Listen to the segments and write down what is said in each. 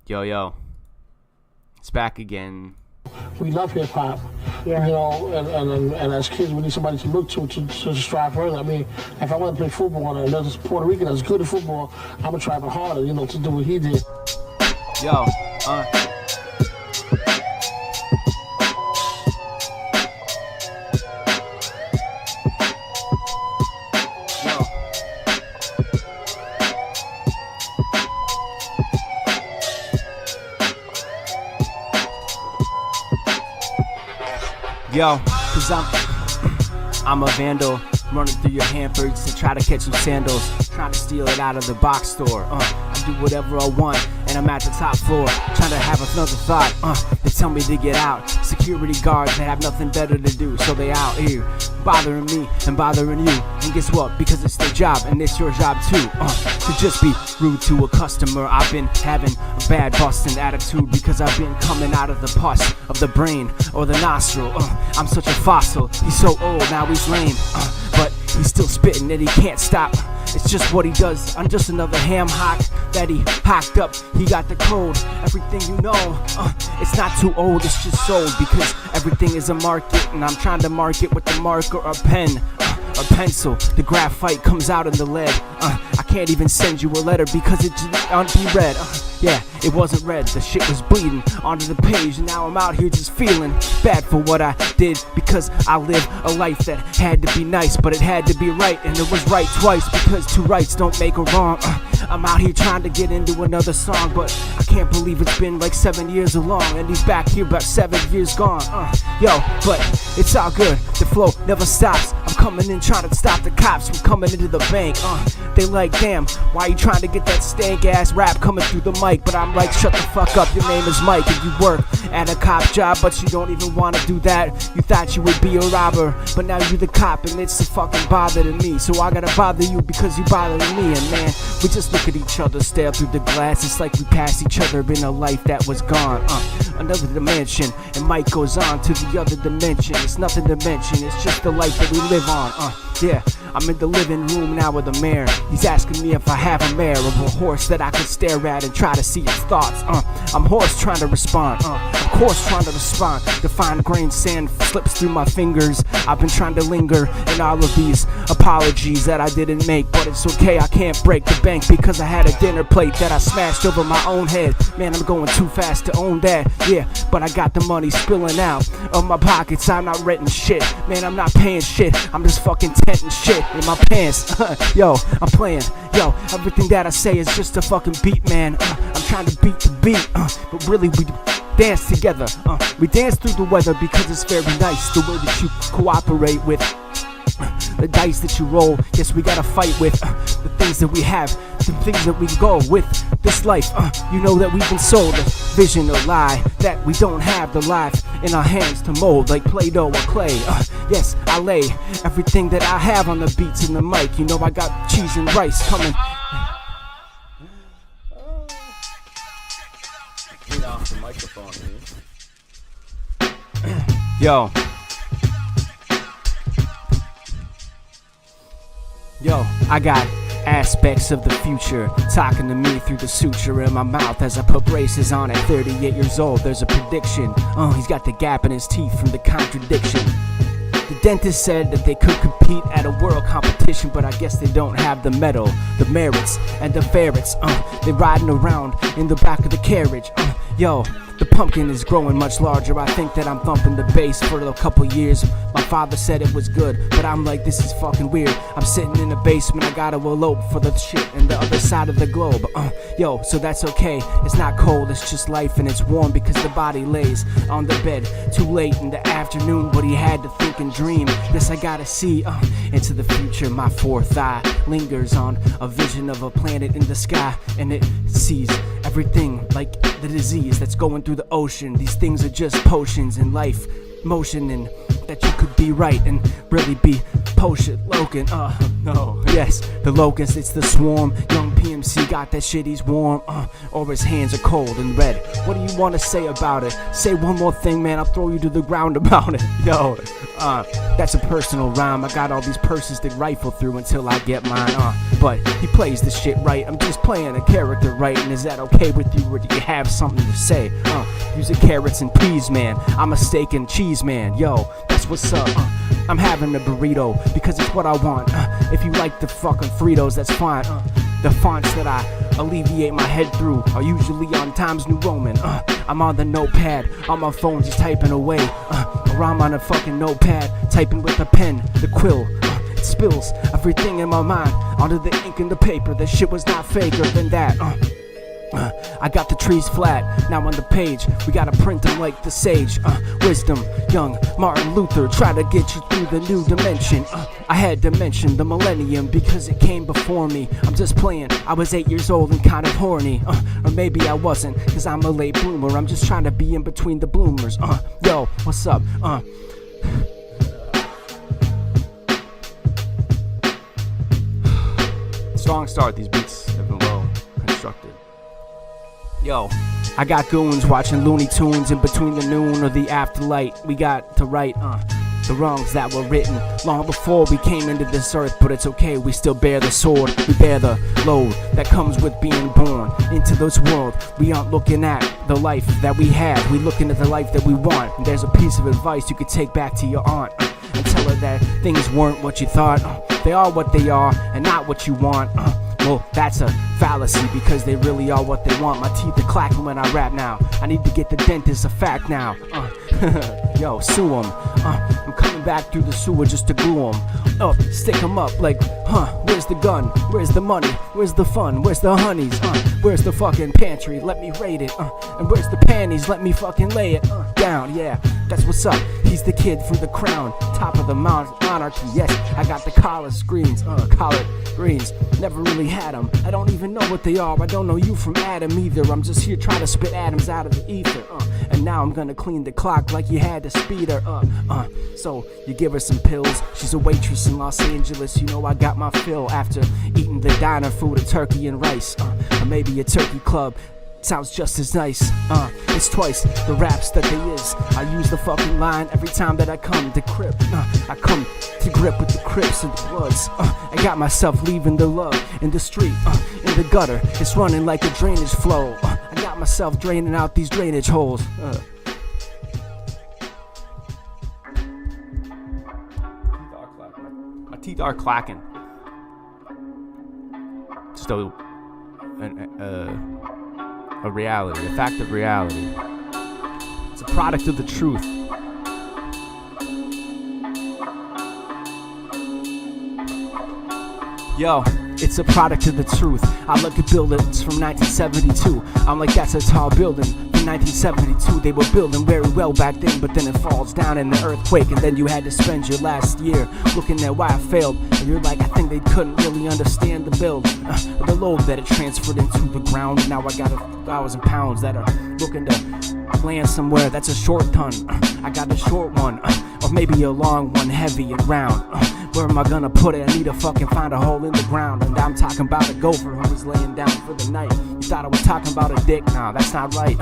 Yo, yo, it's back again. We love hip hop, yeah. And as kids, we need somebody to look to strive further. I mean, if I want to play football and there's a Puerto Rican that's good at football, I'm gonna try harder, to do what he did. Yo, Yo, cause I'm a vandal, running through your hampers to try to catch some sandals, trying to steal it out of the box store. I do whatever I want, and I'm at the top floor, trying to have another thought. They tell me to get out. Security guards, they have nothing better to do, so they out here bothering me and bothering you. And guess what? Because it's their job, and it's your job too. To just be rude to a customer. I've been having a bad busting attitude because I've been coming out of the pus of the brain or the nostril. I'm such a fossil. He's so old, now he's lame. But he's still spitting and he can't stop. It's just what he does. I'm just another ham hock that he hocked up. He got the code, everything you know. It's not too old, it's just sold because everything is a market, and I'm trying to market with the marker or pen or pencil. The graphite comes out in the lead. I can't even send you a letter because it just aren't be read. Yeah, it wasn't red, the shit was bleeding onto the page, and now I'm out here just feeling bad for what I did because I lived a life that had to be nice, but it had to be right, and it was right twice because two rights don't make a wrong. I'm out here trying to get into another song, but I can't believe it's been like 7 years along, and he's back here about 7 years gone. Yo, but it's all good, the flow never stops. I'm coming in trying to stop the cops from coming into the bank. They like, damn, why you trying to get that stank ass rap coming through the mic? But I'm like, shut the fuck up, your name is Mike, and you work at a cop job, but you don't even want to do that. You thought you would be a robber, but now you're the cop, and it's a fucking bother to me. So I gotta bother you because you bother me, and man, we just look at each other, stare through the glass. It's like we pass each other in a life that was gone. Another dimension, and Mike goes on to the other dimension. It's nothing to mention, it's just the life that we live on. Yeah, I'm in the living room now with the mayor. He's asking me if I have a mare of a horse that I could stare at and try to see its thoughts. I'm horse trying to respond. Of course trying to respond. The fine grained sand slips through my fingers. I've been trying to linger in all of these apologies that I didn't make, but it's okay, I can't break the bank because I had a dinner plate that I smashed over my own head. Man, I'm going too fast to own that. Yeah, but I got the money spilling out of my pockets. I'm not renting shit. Man, I'm not paying shit. I'm just fucking tenting shit in my pants. Yo, I'm playing. Yo, everything that I say is just a fucking beat, man. I'm trying to beat the beat, but really we dance together. We dance through the weather because it's very nice the way that you cooperate with the dice that you roll. Yes, we gotta fight with the things that we have, the things that we go with this life. You know that we've been sold a vision or lie that we don't have the life in our hands to mold like Play-Doh or clay. Yes, I lay everything that I have on the beats and the mic. You know I got cheese and rice coming. Get off the microphone, man. Yo. Yo, I got aspects of the future talking to me through the suture in my mouth as I put braces on at 38 years old. There's a prediction. He's got the gap in his teeth from the contradiction. The dentist said that they could compete at a world competition, but I guess they don't have the metal, the merits, and the ferrets. They riding around in the back of the carriage. Yo, the pumpkin is growing much larger. I think that I'm thumping the bass for a couple years. My father said it was good, but I'm like, this is fucking weird. I'm sitting in the basement, I gotta elope for the shit in the other side of the globe. Yo, so that's okay. It's not cold, it's just life, and it's warm because the body lays on the bed too late in the afternoon, but he had to think and dream. Yes, I gotta see into the future. My fourth eye lingers on a vision of a planet in the sky, and it sees everything like the disease that's going through the ocean. These things are just potions in life, motion and that you could be right and really be potion Logan. No. Yes, the locust, it's the swarm. Young PMC got that shit, he's warm. Or his hands are cold and red. What do you want to say about it? Say one more thing, man, I'll throw you to the ground about it. Yo, that's a personal rhyme. I got all these purses to rifle through until I get mine. But he plays the shit right. I'm just playing a character right. And is that okay with you, or do you have something to say? Using carrots and peas, man. I'm a steak and cheese, man. Yo, that's what's up. I'm having a burrito because it's what I want. If you like the fucking Fritos, that's fine. The fonts that I alleviate my head through are usually on Times New Roman. I'm on the notepad, on my phone just typing away. Or I'm on a fucking notepad, typing with a pen, the quill. It spills everything in my mind onto the ink and the paper. That shit was not faker than that. I got the trees flat, now on the page, we gotta print them like the sage. Wisdom, young Martin Luther, try to get you through the new dimension. I had to mention the millennium because it came before me. I'm just playing, I was 8 years old and kind of horny. Or maybe I wasn't, cause I'm a late bloomer. I'm just trying to be in between the bloomers. Yo, what's up? Strong start, these beats have been well constructed. Yo, I got goons watching Looney Tunes in between the noon or the afterlight. We got to right the wrongs that were written long before we came into this earth. But it's okay, we still bear the sword. We bear the load that comes with being born into this world. We aren't looking at the life that we had, we looking at the life that we want. And there's a piece of advice you could take back to your aunt and tell her that things weren't what you thought. They are what they are and not what you want. Well, that's a fallacy because they really are what they want. My teeth are clacking when I rap now. I need to get the dentist a fact now. Yo, sue 'em. I'm coming back through the sewer just to glue 'em. Stick 'em up like, where's the gun? Where's the money? Where's the fun? Where's the honeys? Where's the fucking pantry? Let me raid it. And where's the panties? Let me fucking lay it down. Yeah, that's what's up. He's the kid from the crown, top of the monarchy. Yes, I got the collard greens. Never really had them. I don't even know what they are. I don't know you from Adam either. I'm just here trying to spit atoms out of the ether. And now I'm gonna clean the clock like you had to speed her up. So you give her some pills. She's a waitress in Los Angeles. You know I got my fill after eating the diner food of turkey and rice. Or maybe a turkey club. Sounds just as nice. It's twice the raps that they is. I use the fucking line every time that I come to grip. I come to grip with the Crips and the Bloods. I got myself leaving the love in the street, in the gutter. It's running like a drainage flow. I got myself draining out these drainage holes. My teeth are clacking. Still, a reality, a fact of reality. It's a product of the truth. Yo, it's a product of the truth. I look at buildings from 1972. I'm like, that's a tall building. From 1972, they were building very well back then, but then it falls down in the earthquake, and then you had to spend your last year looking at why it failed. And you're like, I think they couldn't really understand the build, the load that it transferred into the ground. And now I got 1,000 pounds that are looking to land somewhere. That's a short ton. I got a short one, or maybe a long one, heavy and round. Where am I gonna put it? I need to fucking find a hole in the ground. And I'm talking about a gopher who was laying down for the night. You thought I was talking about a dick? Nah, that's not right.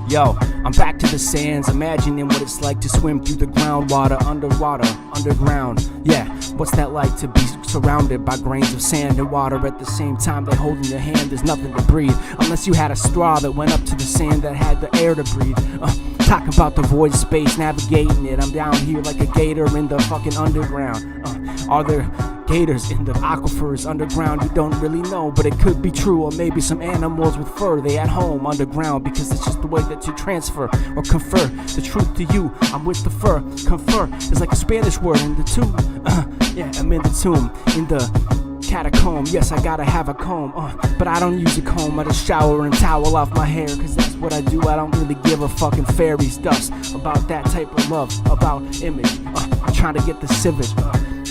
Yo, I'm back to the sands, imagining what it's like to swim through the groundwater, underground. Yeah, what's that like to be surrounded by grains of sand and water at the same time they hold in your hand? There's nothing to breathe, unless you had a straw that went up to the sand that had the air to breathe. Talking about the void space, navigating it. I'm down here like a gator in the fucking underground. Are there gators in the aquifers underground? You don't really know, but it could be true. Or maybe some animals with fur, they at home underground, because it's just the way that you transfer or confer the truth to you. I'm with the fur. Confer is like a Spanish word in the tomb. Yeah, I'm in the tomb, in the catacomb. Yes, I gotta have a comb, but I don't use a comb. I just shower and towel off my hair, cause that's what I do. I don't really give a fucking fairy's dust about that type of love, about image. I'm trying to get the civic,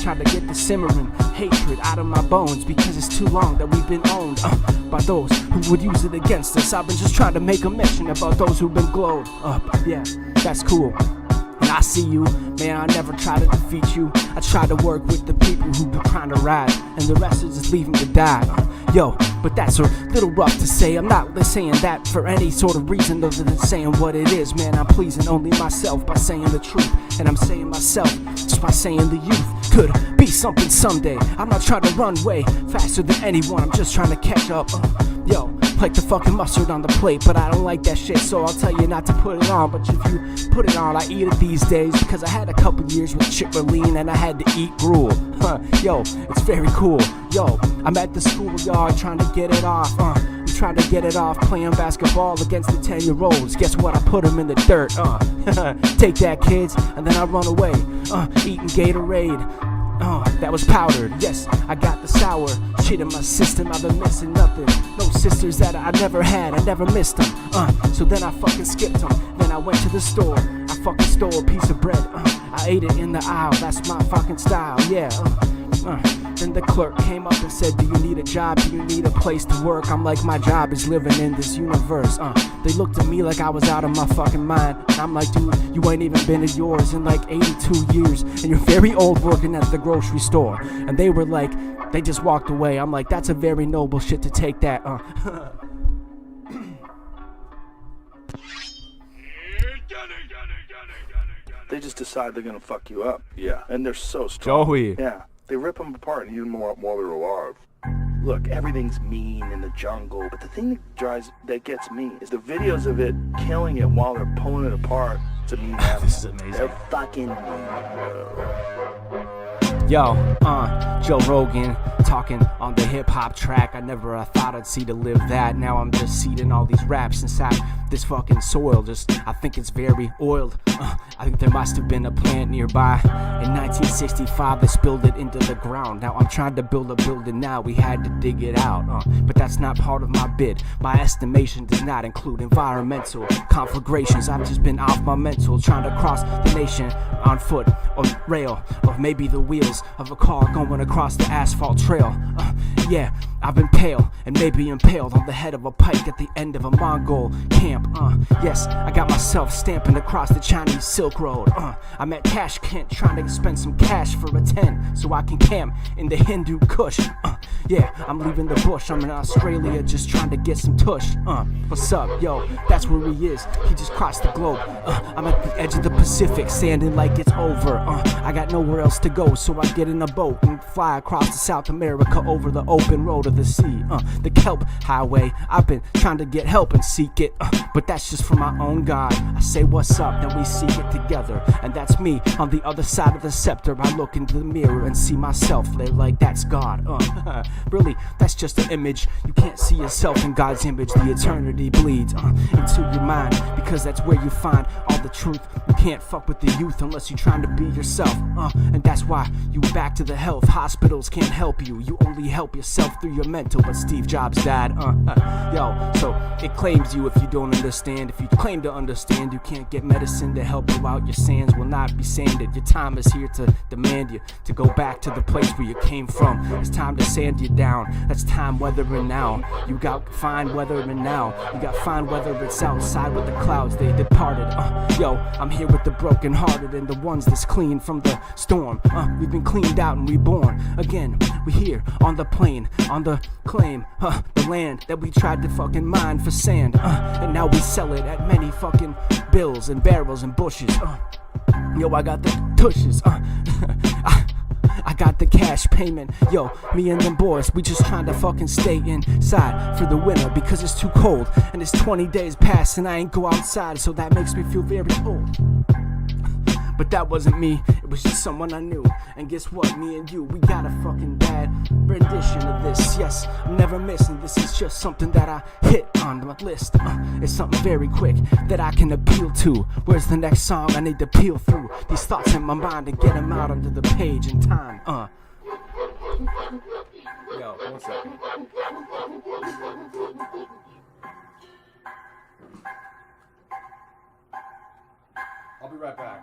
try to get the simmering hatred out of my bones, because it's too long that we've been owned by those who would use it against us. I've been just trying to make a mention about those who've been glowed up. Yeah, that's cool. And I see you, man, I never try to defeat you. I try to work with the people who've been trying to ride, and the rest is just leaving to die. Yo, but that's a little rough to say. I'm not saying that for any sort of reason other than saying what it is, man. I'm pleasing only myself by saying the truth, and I'm saying myself just by saying the youth could be something someday. I'm not trying to run way faster than anyone, I'm just trying to catch up. Yo, like the fucking mustard on the plate, but I don't like that shit, so I'll tell you not to put it on. But if you put it on, I eat it these days, because I had a couple years with chipperline and I had to eat gruel. Yo, it's very cool. Yo, I'm at the schoolyard trying to get it off. I'm trying to get it off playing basketball against the 10-year-olds. Guess what? I put them in the dirt. Take that, kids, and then I run away. Eating Gatorade. That was powdered. Yes, I got the sour shit in my system. I've been missing nothing. No sisters that I never had. I never missed them. So then I fucking skipped them. Then I went to the store. I fucking stole a piece of bread. I ate it in the aisle. That's my fucking style. Yeah. Then the clerk came up and said, do you need a job? Do you need a place to work? I'm like, my job is living in this universe. They looked at me like I was out of my fucking mind. And I'm like, dude, you ain't even been to yours in like 82 years. And you're very old working at the grocery store. And they were like, they just walked away. I'm like, that's a very noble shit to take that. They just decide they're gonna fuck you up. Yeah. And they're so strong. Joey. Yeah. They rip them apart and eat them while they're alive. Look, everything's mean in the jungle, but the thing that gets me is the videos of it killing it while they're pulling it apart to mean animal. This is amazing. They're fucking Yo, Joe Rogan talking on the hip-hop track. I never thought I'd see to live that. Now I'm just seeding all these raps inside this fucking soil. I think it's very oiled. I think there must have been a plant nearby. In 1965 they spilled it into the ground. Now I'm trying to build a building now. We had to dig it out. But that's not part of my bid. My estimation does not include environmental conflagrations. I've just been off my mental, trying to cross the nation on foot or rail, or maybe the wheels of a car going across the asphalt trail. Yeah, I've been pale and maybe impaled on the head of a pike at the end of a Mongol camp. Yes, I got myself stamping across the Chinese Silk Road. I'm at Cash Kent trying to spend some cash for a 10 so I can camp in the Hindu Kush. Yeah, I'm leaving the bush. I'm in Australia just trying to get some tush. What's up, yo? That's where he is. He just crossed the globe. I'm at the edge of the Pacific, standing like it's over. I got nowhere else to go, so I get in a boat and fly across to South America over the open road of the sea. The Kelp Highway. I've been trying to get help and seek it, but that's just for my own God. I say what's up, then we seek it together, and that's me on the other side of the scepter. I look into the mirror and see myself there like that's God. Really, that's just an image. You can't see yourself in God's image. The eternity bleeds into your mind, because that's where you find all the truth. You can't fuck with the youth unless you're trying to be yourself, and that's why you back to the health. Hospitals can't help you. You only help yourself through your mental. But Steve Jobs died. Yo, so it claims you if you don't understand. If you claim to understand, you can't get medicine to help you out. Your sands will not be sanded. Your time is here to demand you to go back to the place where you came from. It's time to sand you down. That's time weathering now. You got fine weathering now. You got fine weather. It's outside with the clouds. They departed. Yo, I'm here with the broken hearted and the ones that's clean from the storm. We've been cleaned out and reborn again. We here on the plane, on the claim, the land that we tried to fucking mine for sand, and now we sell it at many fucking bills and barrels and bushes. Yo, I got the tushes. I got the cash payment. Yo, me and them boys, we just trying to fucking stay inside for the winter because it's too cold and it's 20 days past and I ain't go outside, so that makes me feel very old. But that wasn't me, it was just someone I knew. And guess what, me and you, we got a fucking bad rendition of this. Yes, I'm never missing, this is just something that I hit on my list. It's something very quick that I can appeal to. Where's the next song I need to peel through these thoughts in my mind and get them out onto the page in time. Yo, 1 second. I'll be right back.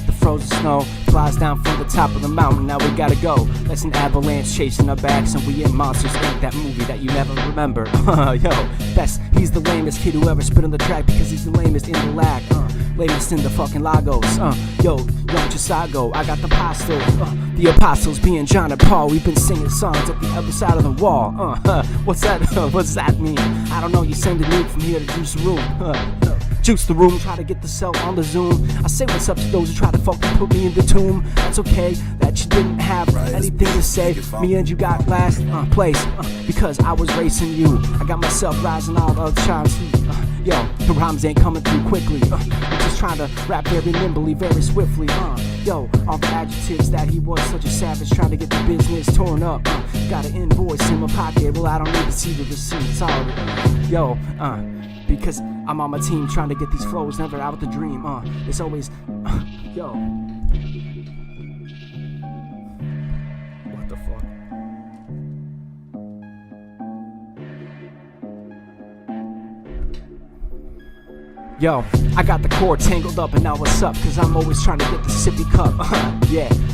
The frozen snow flies down from the top of the mountain. Now we gotta go. That's an avalanche chasing our backs, and we in Monsters Inc., that movie that you never remember. He's the lamest kid who ever spit on the track because he's the lamest in the lag. Lamest in the fucking Lagos. Young Chisago, I got the pastels. The apostles being John and Paul. We've been singing songs at the other side of the wall. What's that? What's that mean? I don't know. You send a nuke from here to juice the room. Juice the room, try to get the cell on the Zoom. I say what's up to those who try to fucking put me in the tomb. That's okay, that you didn't have anything to say. Me and you got last place because I was racing you. I got myself rising out of the charts. The rhymes ain't coming through quickly. I'm just trying to rap very nimbly, very swiftly. All the adjectives that he was such a savage, trying to get the business torn up. Got an invoice in my pocket, well I don't need to see the receipts. Because I'm on my team trying to get these flows, never out of the dream. It's always, What the fuck? I got the cord tangled up and now what's up? Cause I'm always trying to get the sippy cup.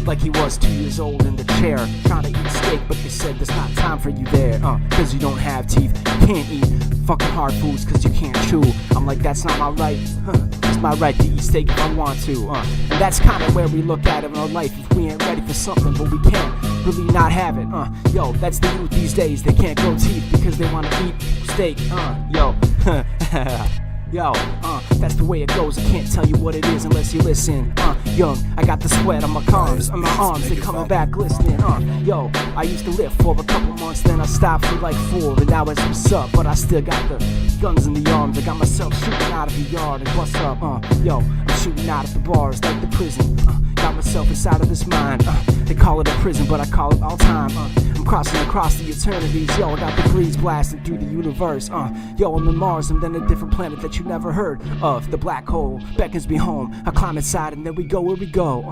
Like he was 2 years old in the chair, trying to eat steak, but they said there's not time for you there. Cause you don't have teeth, you can't eat fucking hard foods cause you can't chew. I'm like, that's not my right. It's my right to eat steak if I want to. And that's kinda where we look at it in our life. If we ain't ready for something, but we can't really not have it. That's the youth these days. They can't grow teeth because they wanna eat steak. That's the way it goes. I can't tell you what it is unless you listen. Young, I got the sweat on my arms, they coming back glistening. I used to live for a couple months, then I stopped for like 4, and now it's what's up. But I still got the guns in the arms. I got myself shooting out of the yard, and what's up? I'm shooting out at the bars like the prison. Got myself inside of this mind. They call it a prison, but I call it all time. I'm crossing across the eternities. I got the breeze blasting through the universe. I'm in Mars, and then a different planet that you never heard of. The black hole beckons me home. I climb inside, and then we go where we go.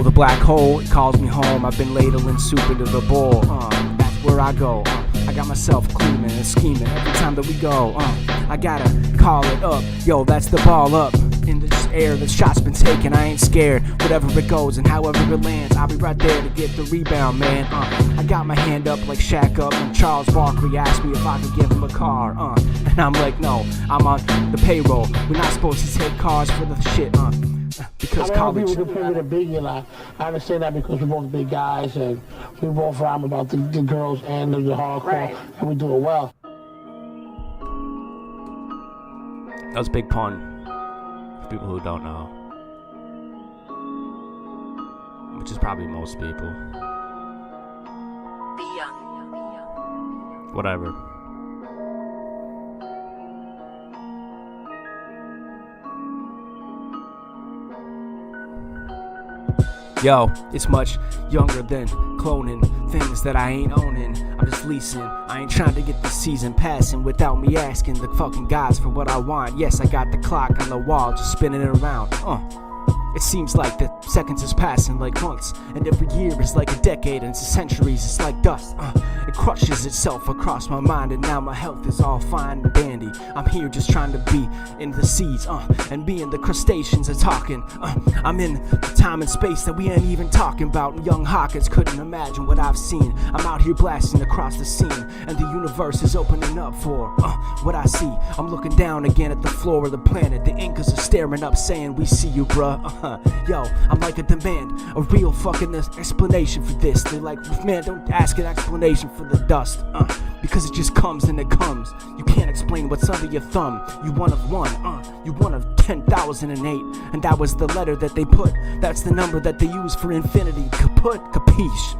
The black hole, it calls me home. I've been ladling soup into the bowl. That's where I go. I got myself cleaning and scheming every time that we go. I gotta call it up. That's the ball up in this air. The shot's been taken. I ain't scared. Whatever it goes and however it lands, I'll be right there to get the rebound, man. I got my hand up like Shaq up when Charles Barkley asked me if I could give him a car. And I'm like, no, I'm on the payroll. We're not supposed to take cars for the shit. Because college. People compare me to Biggie, and I understand that because we're both big guys and we both rhyme about the girls and the hardcore, and we do it well. That was Big Pun. For people who don't know, which is probably most people. Whatever. It's much younger than cloning things that I ain't owning. I'm just leasing. I ain't trying to get the season passing without me asking the fucking gods for what I want. Yes, I got the clock on the wall just spinning it around. It seems like the seconds is passing like months, and every year is like a decade, and centuries it's like dust. It crushes itself across my mind, and now my health is all fine and dandy. I'm here just trying to be in the seas, and me and the crustaceans are talking. I'm in the time and space that we ain't even talking about, and young Hawkins couldn't imagine what I've seen. I'm out here blasting across the scene, and the universe is opening up for what I see. I'm looking down again at the floor of the planet. The Incas are staring up saying, we see you, bruh. I'm like a demand, a real fucking explanation for this. They're like, man, don't ask an explanation for the dust, because it just comes and it comes. You can't explain what's under your thumb. You one of one, you one of 10,008, and that was the letter that they put. That's the number that they use for infinity. Kaput, capiche.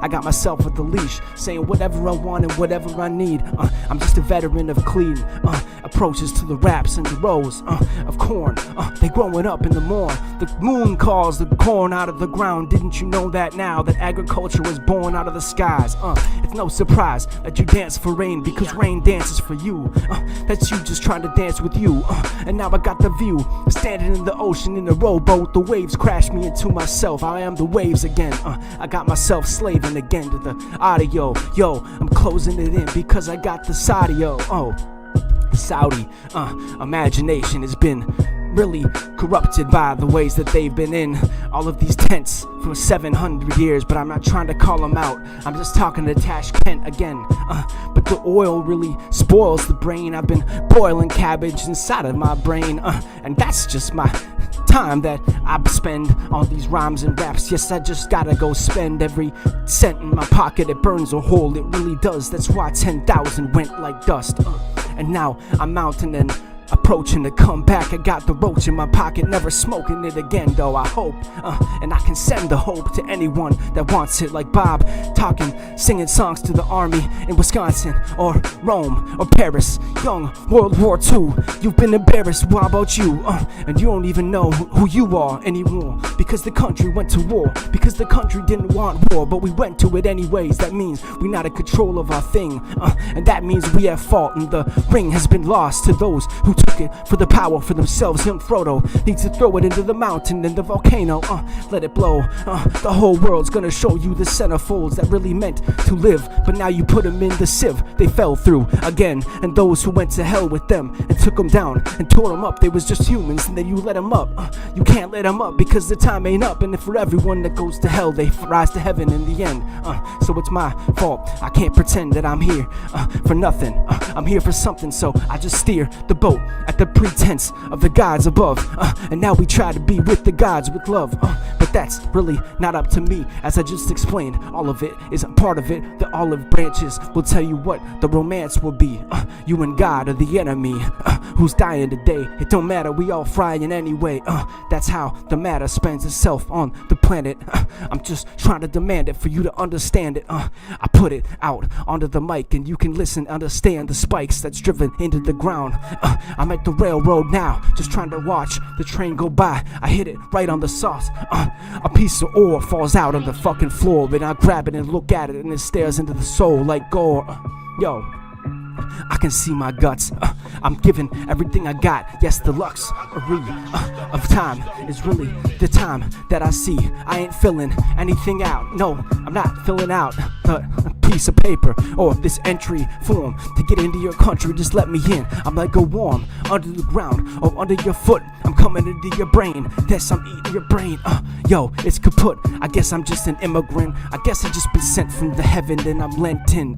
I got myself with the leash, saying whatever I want and whatever I need. I'm just a veteran of clean, a approaches to the raps and the rows of corn. They growing up in the morn. The moon calls the corn out of the ground. Didn't you know that now, that agriculture was born out of the skies? It's no surprise that you dance for rain, because rain dances for you. That's you just trying to dance with you. And now I got the view, standing in the ocean in a rowboat. The waves crash me into myself. I am the waves again. I got myself slaving again to the audio. Yo, I'm closing it in because I got the Sadio. Saudi imagination has been really corrupted by the ways that they've been in all of these tents for 700 years. But I'm not trying to call them out, I'm just talking to Tash Kent again. But the oil really spoils the brain. I've been boiling cabbage inside of my brain, and that's just my time that I spend on these rhymes and raps. Yes, I just gotta go spend every cent in my pocket. It burns a hole, it really does. That's why 10,000 went like dust. And now I'm mounting and approaching to come back. I got the roach in my pocket, never smoking it again though, I hope. And I can send the hope to anyone that wants it, like Bob talking, singing songs to the army in Wisconsin or Rome or Paris. Young World War II, you've been embarrassed, why about you? And you don't even know who you are anymore, because the country went to war, because the country didn't want war, but we went to it anyways. That means we're not in control of our thing, and that means we have fault, and the ring has been lost to those who took it for the power for themselves. Him, Frodo, needs to throw it into the mountain and the volcano. Let it blow. The whole world's gonna show you the centerfolds that really meant to live, but now you put them in the sieve. They fell through again, and those who went to hell with them and took them down and tore them up, they was just humans, and then you let them up. You can't let them up because the time ain't up, and for everyone that goes to hell, they rise to heaven in the end. So it's my fault. I can't pretend that I'm here for nothing. I'm here for something, so I just steer the boat at the pretense of the gods above. And now we try to be with the gods with love. But that's really not up to me, as I just explained. All of it is a part of it. The olive branches will tell you what the romance will be. You and God are the enemy. Who's dying today? It don't matter, we all frying anyway. That's how the matter spends itself on the planet. I'm just trying to demand it for you to understand it. I put it out onto the mic, and you can listen, understand the spikes that's driven into the ground. I'm at the railroad now, just trying to watch the train go by. I hit it right on the sauce. A piece of ore falls out on the fucking floor, and I grab it and look at it, and it stares into the soul like gore. Yo, I can see my guts. I'm giving everything I got. Yes, the luxury of time is really the time that I see. I ain't filling anything out. No, I'm not filling out a piece of paper or this entry form to get into your country. Just let me in. I'm like a worm under the ground or under your foot. I'm coming into your brain. Yes, I'm eating your brain. Yo, it's kaput. I guess I'm just an immigrant. I guess I just been sent from the heaven, and I'm Lenten.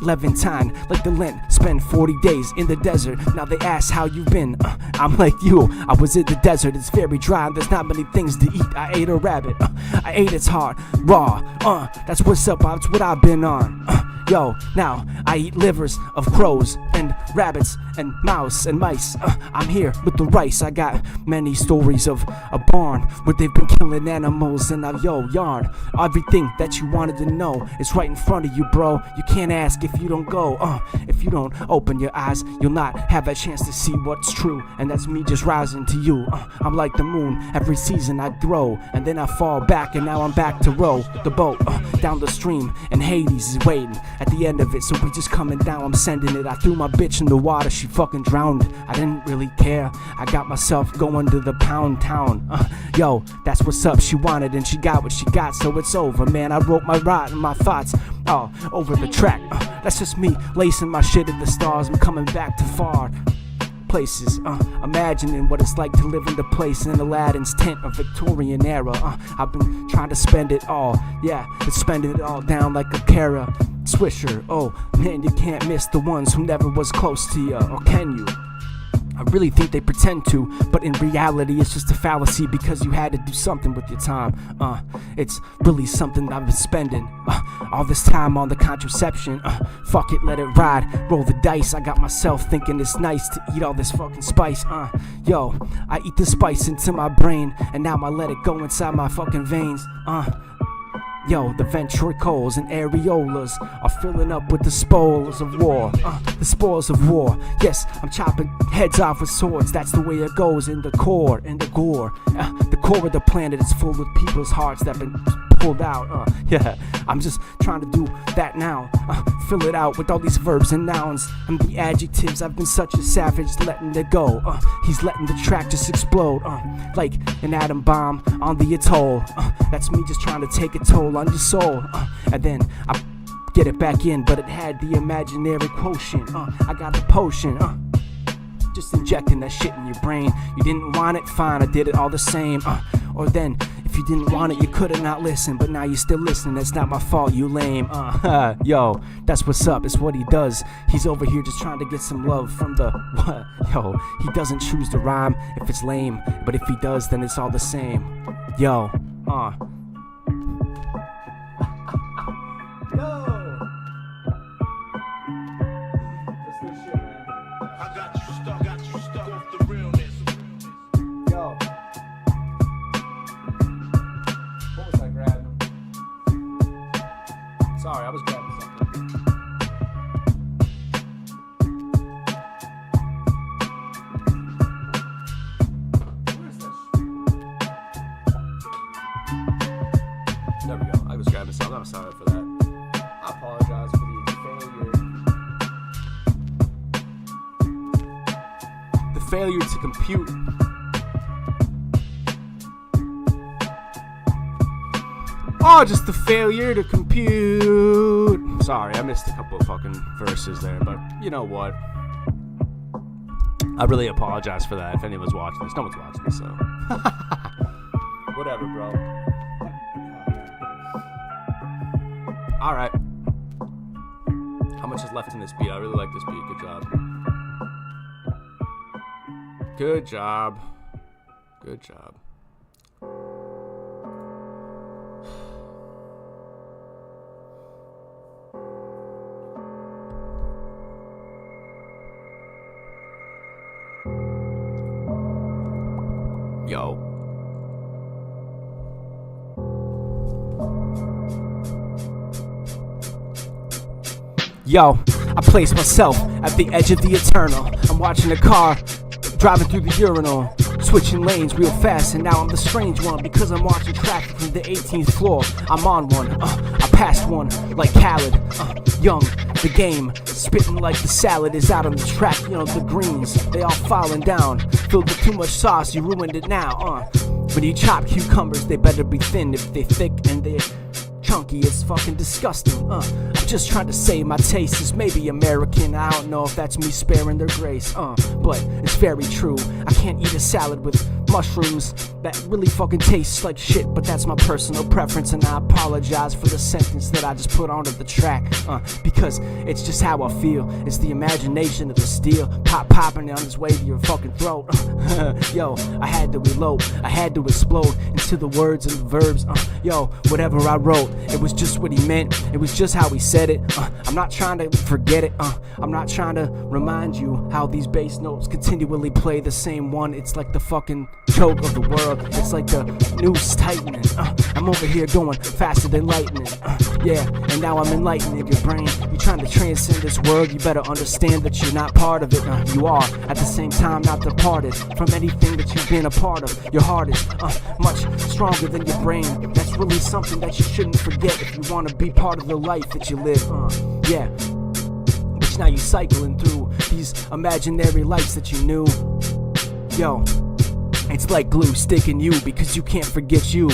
Levantine, like the Lent. Spend 40 days in the desert. Now they ask how you been. I'm like you. I was in the desert. It's very dry, and there's not many things to eat. I ate a rabbit. I ate its heart raw. That's what's up. That's what I've been on. Yo, now I eat livers of crows and rabbits and mouse and mice. I'm here with the rice. I got many stories of a barn where they've been killing animals, and yarn. Everything that you wanted to know is right in front of you, bro. You can't ask if you don't go. If you don't open your eyes, you'll not have a chance to see what's true, and that's me just rising to you. I'm like the moon. Every season I grow, and then I fall back, and now I'm back to row the boat down the stream, and Hades is waiting at the end of it, so we just coming down. I'm sending it. I threw my bitch in the water, she fucking drowned. I didn't really care. I got myself going to the pound town. Yo, that's what's up. She wanted and she got what she got, so it's over, man. I wrote my ride and my thoughts all over the track. That's just me lacing my shit in the stars. I'm coming back to far places, imagining what it's like to live in the place in Aladdin's tent of Victorian era. I've been trying to spend it all, spending it all down like a Kara Swisher. Oh man, you can't miss the ones who never was close to you, or can you? I really think they pretend to, but in reality it's just a fallacy, because you had to do something with your time. It's really something I've been spending all this time on the contraception. Fuck it, let it ride, roll the dice. I got myself thinking it's nice to eat all this fucking spice. Yo, I eat the spice into my brain, and now I let it go inside my fucking veins. Yo, the ventricles and areolas are filling up with the spoils of war. The spoils of war. Yes, I'm chopping heads off with swords. That's the way it goes in the core, in the gore. The core of the planet is full with people's hearts that have been pulled out. Yeah, I'm just trying to do that now. Fill it out with all these verbs and nouns and the adjectives. I've been such a savage, letting it go. He's letting the track just explode, like an atom bomb on the atoll. That's me just trying to take a toll on your soul. And then I get it back in, but it had the imaginary quotient. I got the potion. Just injecting that shit in your brain. You didn't want it, fine, I did it all the same. Or then, if you didn't want it, you could've not listened, but now you're still listening. It's not my fault, you lame. Yo, that's what's up, it's what he does. He's over here just trying to get some love from the what? Yo, he doesn't choose to rhyme if it's lame, but if he does, then it's all the same. Yo, Sorry, I was grabbing something. Where is this? There we go. I was grabbing something. I'm sorry for that. I apologize for the failure to compute. Oh, just the failure to compute. Sorry, I missed a couple of fucking verses there, but you know what? I really apologize for that if anyone's watching this. No one's watching this, so. Whatever, bro. Alright. How much is left in this beat? I really like this beat. Good job. Good job. Good job. Yo. Yo, I place myself at the edge of the eternal. I'm watching a car driving through the urinal, switching lanes real fast, and now I'm the strange one because I'm watching traffic from the 18th floor. I'm on one, I passed one like Khaled, young, the game, spitting like the salad is out on the track. You know, the greens, they all falling down, filled with too much sauce, you ruined it now, When you chop cucumbers, they better be thin. If they thick and they're chunky, it's fucking disgusting. I'm just trying to say my taste is maybe American. I don't know if that's me sparing their grace, but it's very true. I can't eat a salad with mushrooms that really fucking tastes like shit, but that's my personal preference, and I apologize for the sentence that I just put onto the track, because it's just how I feel. It's the imagination of the steel popping on its way to your fucking throat. Yo, I had to elope, I had to explode into the words and the verbs. Yo, whatever I wrote, it was just what he meant, it was just how he said it. I'm not trying to forget it, I'm not trying to remind you how these bass notes continually play the same one. It's like the fucking choke of the world, it's like the noose tightening. I'm over here going faster than lightning. Yeah, and now I'm enlightening your brain. You're trying to transcend this world, you better understand that you're not part of it. You are, at the same time, not departed from anything that you've been a part of. Your heart is much stronger than your brain. That's really something that you shouldn't forget if you want to be part of the life that you live. Yeah, but now you're cycling through these imaginary lives that you knew. Yo, it's like glue sticking you because you can't forget you.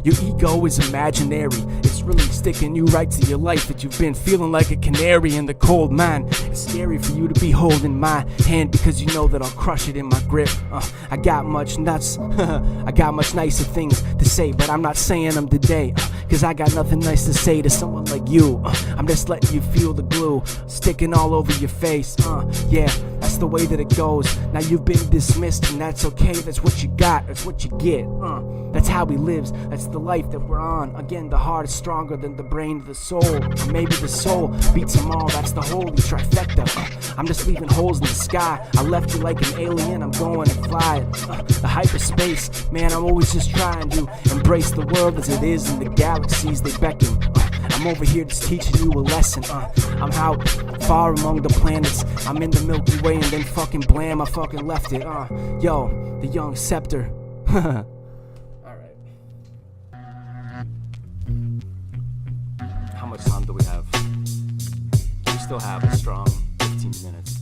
Your ego is imaginary. It's really sticking you right to your life that you've been feeling like a canary in the cold mine. It's scary for you to be holding my hand because you know that I'll crush it in my grip. I got much nuts. I got much nicer things to say, but I'm not saying them today. Cause I got nothing nice to say to someone like you. I'm just letting you feel the glue sticking all over your face. Yeah, that's the way that it goes. Now you've been dismissed and that's okay. That's what you got, that's what you get. That's how he lives, that's the life that we're on. Again, the heart is stronger than the brain or the soul. Or maybe the soul beats them all, that's the holy trifecta. I'm just leaving holes in the sky. I left you like an alien, I'm going to fly. The hyperspace, man, I'm always just trying to embrace the world as it is and the galaxies they beckon. I'm over here just teaching you a lesson. I'm out far among the planets. I'm in the Milky Way and then fucking blam, I fucking left it. Yo, the young scepter. Alright. How much time do we have? We still have a strong 15 minutes.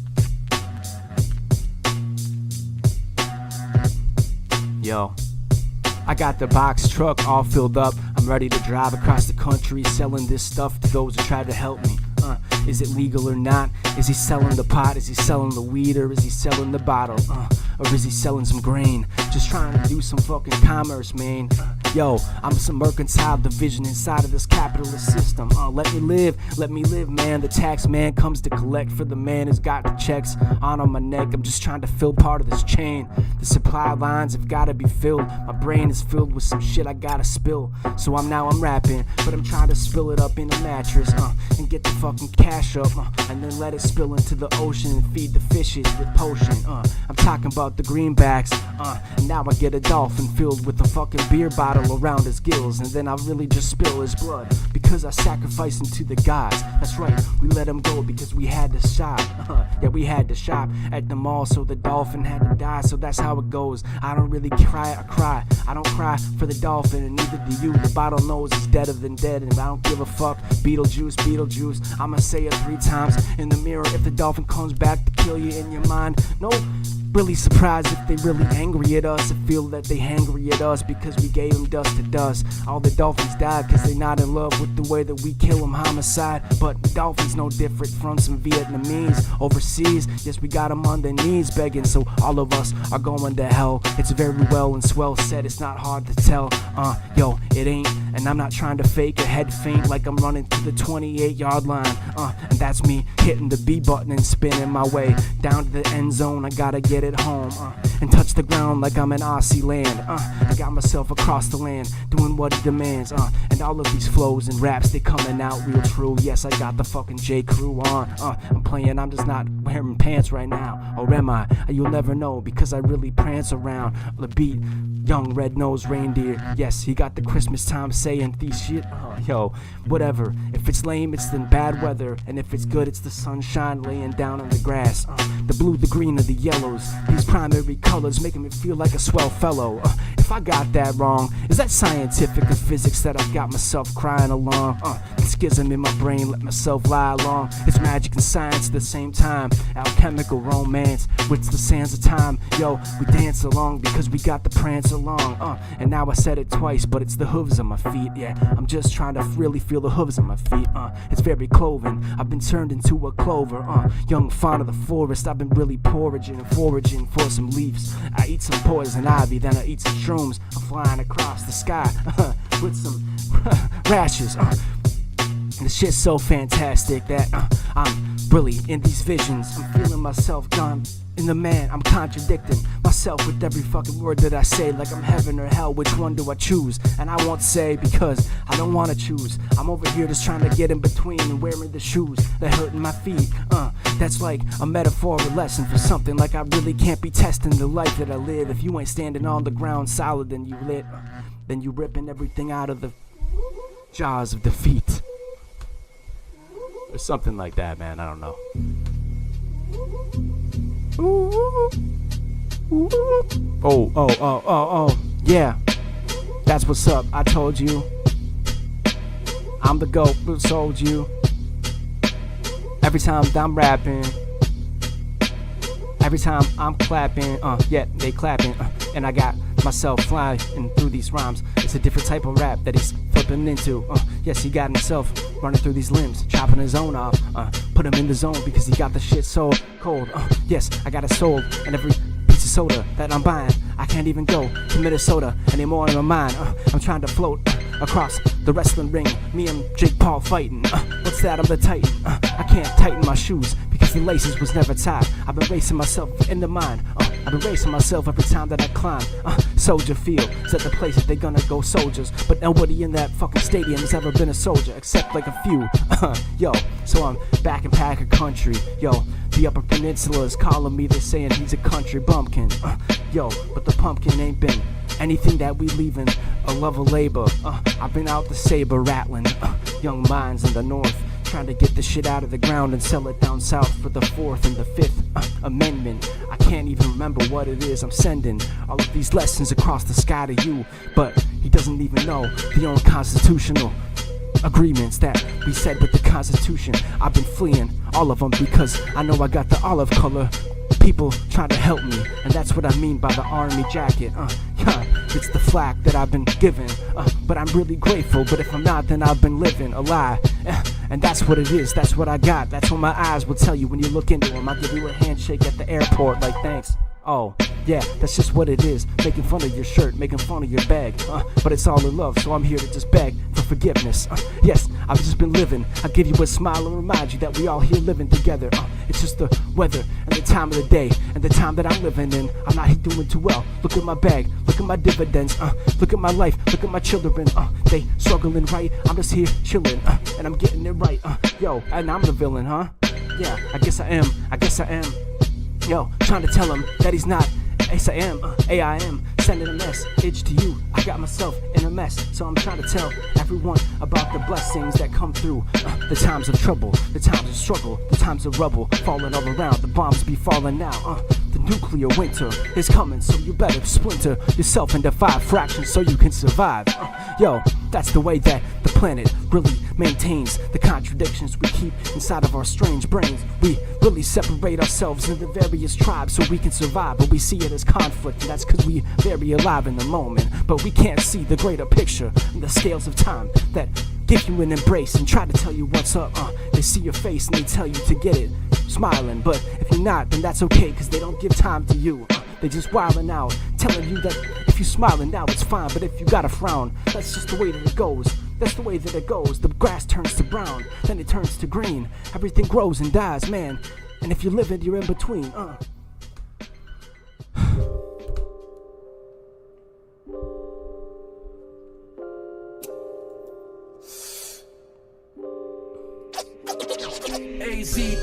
Yo, I got the box truck all filled up. I'm ready to drive across the country selling this stuff to those who try to help me. Is it legal or not? Is he selling the pot? Is he selling the weed? Or is he selling the bottle? Or is he selling some grain? Just trying to do some fucking commerce, man. Yo, I'm some mercantile division inside of this capitalist system. Let me live, man. The tax man comes to collect for the man who's got the checks on my neck. I'm just trying to fill part of this chain. The supply lines have gotta be filled. My brain is filled with some shit I gotta spill. So I'm rapping, but I'm trying to spill it up in a mattress, and get the fucking cash up, and then let it spill into the ocean and feed the fishes with potion. I'm talking about the greenbacks, and now I get a dolphin filled with a fucking beer bottle around his gills, and then I really just spill his blood because I sacrifice him to the gods. That's right, we let him go because we had to shop. Yeah, we had to shop at the mall, so the dolphin had to die. So that's how it goes. I don't really cry, I cry. I don't cry for the dolphin, and neither do you. The bottlenose is deader than dead, and I don't give a fuck. Beetlejuice, Beetlejuice. I'ma say it 3 times in the mirror. If the dolphin comes back to kill you in your mind, no. Really surprised if they really angry at us, and feel that they hangry at us because we gave them dust to dust. All the dolphins died cause they not in love with the way that we kill them, homicide. But the dolphins no different from some Vietnamese overseas. Yes, we got them on their knees begging, so all of us are going to hell. It's very well and swell said, it's not hard to tell. Yo, it ain't, and I'm not trying to fake a head faint like I'm running to the 28-yard line. And that's me hitting the B button and spinning my way down to the end zone. I gotta get it home, and touch the ground like I'm in Aussie land. I got myself across the land, doing what it demands. And all of these flows and raps, they coming out real true. Yes, I got the fucking J. Crew on. I'm playing, I'm just not wearing pants right now. Or am I? You'll never know because I really prance around the beat. Young red-nosed reindeer. Yes, he got the Christmas time saying these shit. Yo, whatever. If it's lame, it's then bad weather. And if it's good, it's the sunshine laying down on the grass. The blue, the green, and the yellows. These primary colors making me feel like a swell fellow. If I got that wrong, is that scientific or physics that I've got myself crying along? The schism in my brain, let myself lie along. It's magic and science at the same time. Alchemical romance, with the sands of time. Yo, we dance along because we got the prance along. And now I said it twice, but it's the hooves on my feet. Yeah, I'm just trying to really feel the hooves on my feet. It's very cloven. I've been turned into a clover. Young fawn of the forest. I've been really foraging for some leaves. I eat some poison ivy, then I eat some shrooms. I'm flying across the sky with some rashes. And the shit's so fantastic that I'm really in these visions. I'm feeling myself gone in the man. I'm contradicting myself with every fucking word that I say, like I'm heaven or hell. Which one do I choose? And I won't say because I don't want to choose. I'm over here just trying to get in between and wearing the shoes that hurting my feet. That's like a metaphor or lesson for something like I really can't be testing the life that I live. If you ain't standing on the ground solid, then you lit. Then you ripping everything out of the jaws of defeat. Or something like that, man. I don't know. Oh, yeah. That's what's up. I told you. I'm the GOAT who told you. Every time I'm rapping, every time I'm clapping, yeah, they clapping, and I got myself flying through these rhymes. It's a different type of rap that he's flipping into. Yes, he got himself running through these limbs, chopping his own off. Put him in the zone because he got the shit so cold. Yes, I got it sold, and every piece of soda that I'm buying, I can't even go to Minnesota anymore in my mind. I'm trying to float across the wrestling ring, me and Jake Paul fighting. What's that? I'm the Titan. I can't tighten my shoes because the laces was never tied. I've been racing myself in the mind. I've been racing myself every time that I climb. Soldier Field is at the place that they gonna go soldiers, but nobody in that fucking stadium has ever been a soldier except like a few. Yo, so I'm back in Packer country. Yo, the Upper Peninsula is calling me. They're saying he's a country bumpkin. Yo, but the pumpkin ain't been anything that we leaving. A love of labor. I've been out the saber rattling. Young minds in the north, trying to get the shit out of the ground and sell it down south for the 4th and the 5th Amendment. I can't even remember what it is I'm sending all of these lessons across the sky to you, but he doesn't even know the unconstitutional agreements that we said with the Constitution. I've been fleeing all of them because I know I got the olive color. People trying to help me, and that's what I mean by the army jacket. It's the flack that I've been given, but I'm really grateful. But if I'm not, then I've been living a lie. And that's what it is, that's what I got. That's what my eyes will tell you when you look into them. I'll give you a handshake at the airport like thanks. Oh, yeah, that's just what it is. Making fun of your shirt, making fun of your bag. But it's all in love, so I'm here to just beg for forgiveness. Yes, I've just been living. I give you a smile and remind you that we all here living together. It's just the weather and the time of the day and the time that I'm living in. I'm not here doing too well. Look at my bag, look at my dividends. Look at my life, look at my children. They struggling, right? I'm just here chilling, and I'm getting it right. Yo, and I'm the villain, huh? Yeah, I guess I am. Yo, trying to tell him that he's not. Yes, I am, AIM, sending a message to you. I got myself in a mess, so I'm trying to tell everyone about the blessings that come through. The times of trouble, the times of struggle, the times of rubble falling all around. The bombs be falling now. The nuclear winter is coming, so you better splinter yourself into 5 fractions so you can survive. Yo, that's the way that the planet really maintains the contradictions we keep inside of our strange brains. We really separate ourselves into various tribes so we can survive, but we see it as conflict, and that's because we very alive in the moment. But we can't see the greater picture and the scales of time that give you an embrace and try to tell you what's up. They see your face and they tell you to get it, smiling. But if you're not, then that's okay, because they don't give time to you. They just wilding out, telling you that if you're smiling now it's fine, but if you got a frown, that's just the way that it goes. That's the way that it goes. The grass turns to brown, then it turns to green. Everything grows and dies, man. And if you live it, you're in between.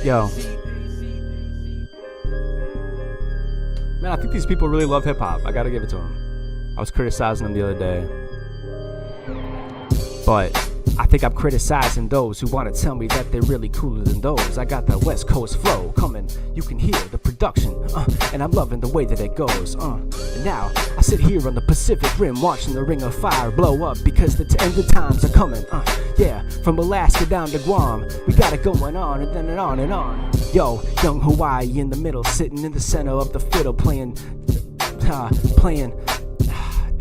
Yo. Man, I think these people really love hip-hop. I gotta give it to them. I was criticizing them the other day. But I think I'm criticizing those who want to tell me that they're really cooler than those. I got the West Coast flow coming. You can hear the production. And I'm loving the way that it goes. And now, I sit here on the Pacific Rim watching the ring of fire blow up because the end of times are coming. Yeah, from Alaska down to Guam, we got it going on and then and on and on. Yo, young Hawaii in the middle, sitting in the center of the fiddle, playing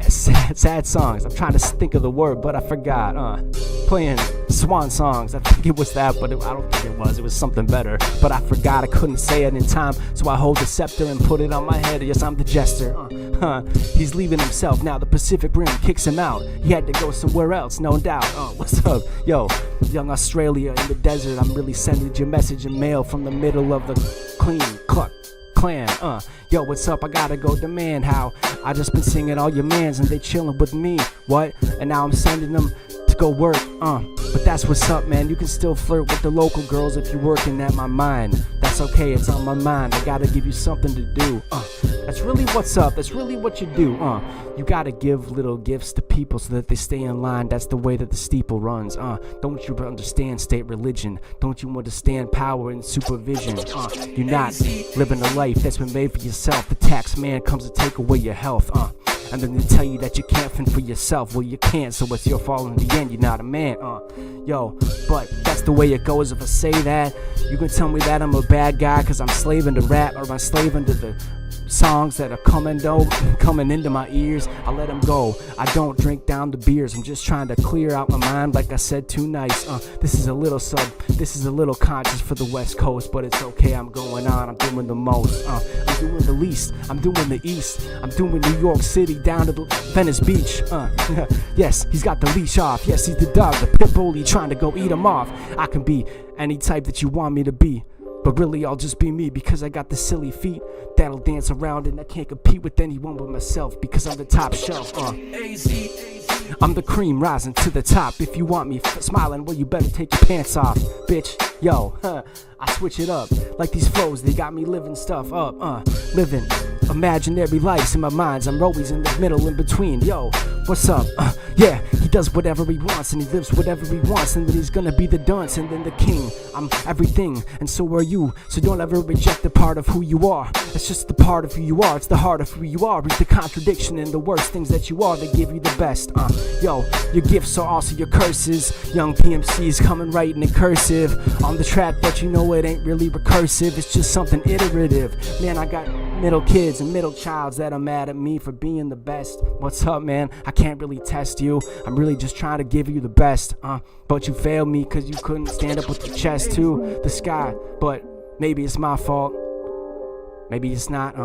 sad songs. I'm trying to think of the word, but I forgot. Playing swan songs. I think it was that, but I don't think it was. It was something better, but I forgot. I couldn't say it in time, so I hold the scepter and put it on my head. Yes, I'm the jester. He's leaving himself now. The Pacific Rim kicks him out. He had to go somewhere else, no doubt. What's up? Yo, young Australia in the desert. I'm really sending your message in mail from the middle of the clean cluck clan. Yo, what's up? I gotta go demand how I just been singing all your mans and they chilling with me. What? And now I'm sending them to go work. But that's what's up, man. You can still flirt with the local girls if you're working at my mind. That's okay, it's on my mind. I gotta give you something to do. That's really what's up. That's really what you do. You gotta give little gifts to people so that they stay in line. That's the way that the steeple runs. Don't you understand state religion? Don't you understand power and supervision? You're not living a life that's been made for yourself. The tax man comes to take away your health. And then they tell you that you can't fend for yourself. Well, you can't, so it's your fault in the end. You're not a man. Yo, but that's the way it goes. If I say that, you can tell me that I'm a bad guy because I'm slaving to rap, or I'm slaving to the songs that are coming into my ears. I let them go. I don't drink down the beers. I'm just trying to clear out my mind. Like I said, too nice. This is a little conscious for the West Coast, but it's okay. I'm going on. I'm doing the most. I'm doing the least. I'm doing the east. I'm doing New York City down to the Venice Beach. Yes, he's got the leash off. Yes, he's the dog, the pit bull. He trying to go eat him off. I can be any type that you want me to be. But really I'll just be me because I got the silly feet that'll dance around, and I can't compete with anyone but myself because I'm the top shelf. I'm the cream rising to the top. If you want me smiling, well, you better take your pants off, bitch. Yo, I switch it up. Like these flows, they got me living stuff up, living imaginary lives in my minds. I'm always in the middle, in between. Yo, what's up? Yeah, he does whatever he wants, and he lives whatever he wants, and then he's gonna be the dunce and then the king. I'm everything, and so are you. So don't ever reject the part of who you are. It's just the part of who you are. It's the heart of who you are. It's the contradiction and the worst things that you are that give you the best. Yo, your gifts are also your curses. Young PMCs coming writing in cursive on the track, but you know it ain't really recursive. It's just something iterative. Man, I got middle kids and middle childs that are mad at me for being the best. What's up, man? I can't really test you. I'm really just trying to give you the best. But you failed me because you couldn't stand up with your chest to the sky. But maybe it's my fault. Maybe it's not,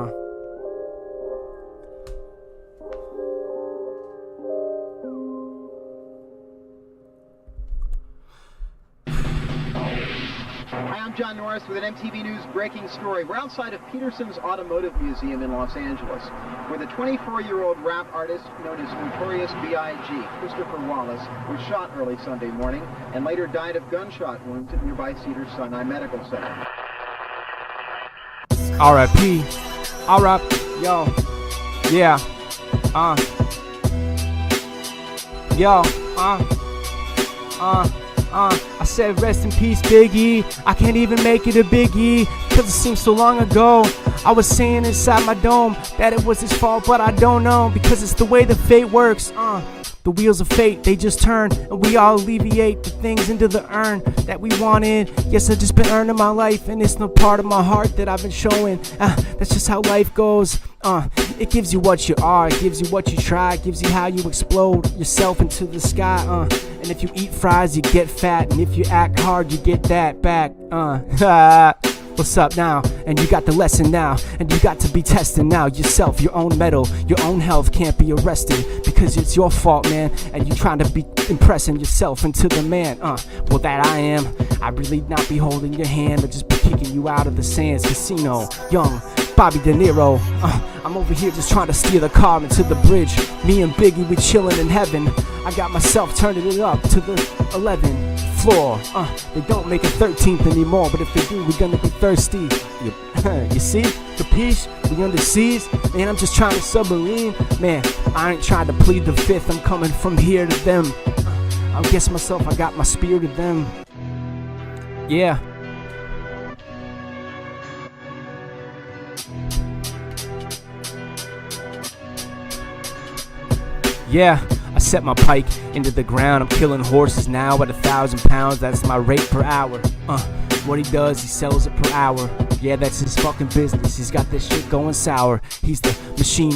Hi, I'm John Norris with an MTV News breaking story. We're outside of Peterson's Automotive Museum in Los Angeles, where the 24-year-old rap artist known as Notorious B.I.G., Christopher Wallace, was shot early Sunday morning and later died of gunshot wounds at nearby Cedars-Sinai Medical Center. R.I.P. R.I.P. Yo. Yeah. Yo. I said rest in peace, Biggie. I can't even make it a biggie, cause it seems so long ago. I was saying inside my dome that it was his fault, but I don't know, because it's the way the fate works. The wheels of fate, they just turn, and we all alleviate the things into the urn that we wanted. Yes, I've just been earning my life, and it's no part of my heart that I've been showing. That's just how life goes. It gives you what you are, it gives you what you try, it gives you how you explode yourself into the sky. And if you eat fries, you get fat, and if you act hard, you get that back. What's up now? And you got the lesson now, and you got to be testing now yourself, your own metal, your own health can't be arrested because it's your fault, man, and you trying to be impressing yourself into the man. Well, that I am. I really not be holding your hand, or just be kicking you out of the Sands Casino. Young Bobby De Niro. I'm over here just trying to steer the car into the bridge. Me and Biggie, we chilling in heaven. I got myself turning it up to the 11th floor. They don't make a 13th anymore, but if they do, we're gonna be thirsty. You see? Capiche? We under seas? Man, I'm just trying to submarine. Man, I ain't trying to plead the fifth. I'm coming from here to them. I guess myself, I got my spear to them. Yeah. Yeah, I set my pike into the ground. I'm killing horses now at 1,000 pounds. That's my rate per hour. What he does, he sells it per hour. Yeah, that's his fucking business. He's got this shit going sour. He's the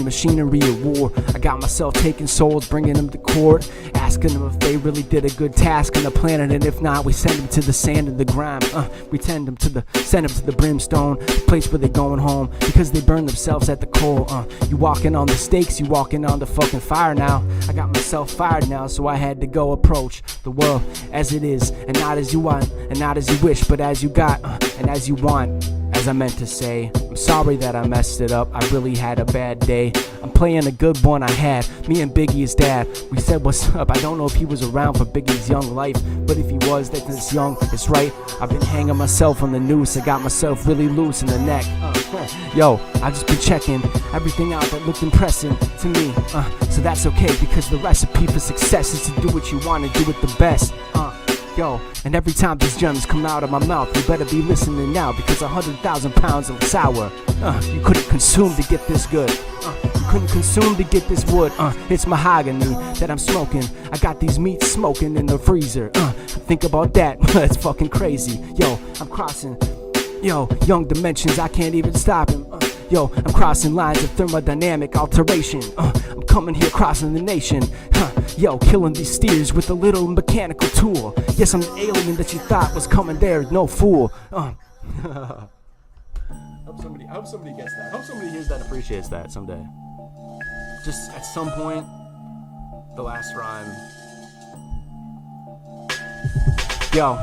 machinery of war. I got myself taking souls, bringing them to court, asking them if they really did a good task on the planet, and if not, we send them to the sand and the grime. We send them to the brimstone, the place where they going home, because they burn themselves at the coal. You walking on the stakes, you walking on the fucking fire now. I got myself fired now, so I had to go approach the world as it is, and not as you want, and not as you wish, but as you got, and as you want. As I meant to say, I'm sorry that I messed it up. I really had a bad day. I'm playing a good one I had. Me and Biggie's dad, we said what's up. I don't know if he was around for Biggie's young life, but if he was, that's young, it's right. I've been hanging myself on the noose. I got myself really loose in the neck. Yo, I've just been checking everything out that looked impressive to me. So that's okay, because the recipe for success is to do what you want and do it the best. Yo, and every time these gems come out of my mouth, you better be listening now, because 100,000 pounds of sour you couldn't consume to get this good. You couldn't consume to get this wood. It's mahogany that I'm smoking. I got these meats smoking in the freezer. Think about that. It's fucking crazy. Yo, I'm crossing. Yo, young dimensions, I can't even stop him. Yo, I'm crossing lines of thermodynamic alteration. I'm coming here crossing the nation. Yo, killing these steers with a little mechanical tool. Yes, I'm the alien that you thought was coming there, no fool. I hope somebody gets that. I hope somebody hears that and appreciates that someday. Just at some point, the last rhyme. Yo,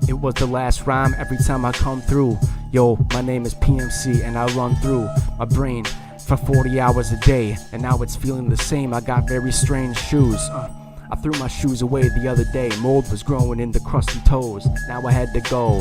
it was the last rhyme every time I come through. Yo, my name is PMC and I run through my brain for 40 hours a day, and now it's feeling the same. I got very strange shoes. I threw my shoes away the other day. Mold was growing in the crusty toes. Now I had to go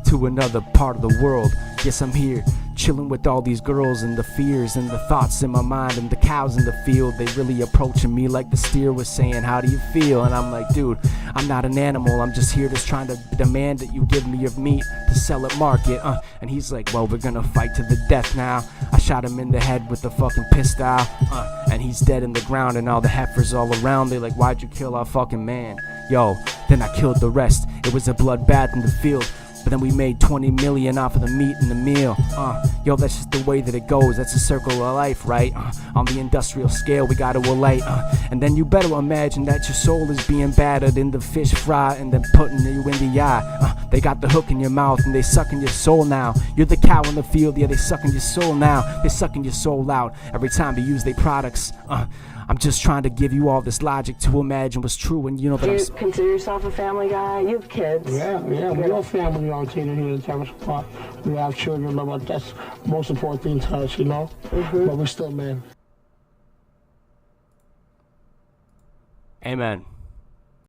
to another part of the world. Yes, I'm here, chilling with all these girls, and the fears and the thoughts in my mind, and the cows in the field. They really approaching me like the steer was saying, how do you feel? And I'm like, dude, I'm not an animal. I'm just here just trying to demand that you give me your meat to sell at market. And he's like, well, we're gonna fight to the death now. I shot him in the head with the fucking pistol. And he's dead in the ground, and all the heifers all around. They like, why'd you kill our fucking man? Yo, then I killed the rest. It was a bloodbath in the field. But then we made 20 million off of the meat and the meal. Yo, that's just the way that it goes. That's a circle of life, right? On the industrial scale, we gotta alight. And then you better imagine that your soul is being battered in the fish fry and then putting you in the eye. They got the hook in your mouth and they sucking your soul now. You're the cow in the field, yeah, they sucking your soul now. They sucking your soul out every time they use their products. I'm just trying to give you all this logic to imagine what's true, and you know that Do you consider yourself a family guy? You have kids. Yeah, we are family oriented here in Terrace Park. We have children, but that's the most important thing to us, you know? But we're still men. Amen.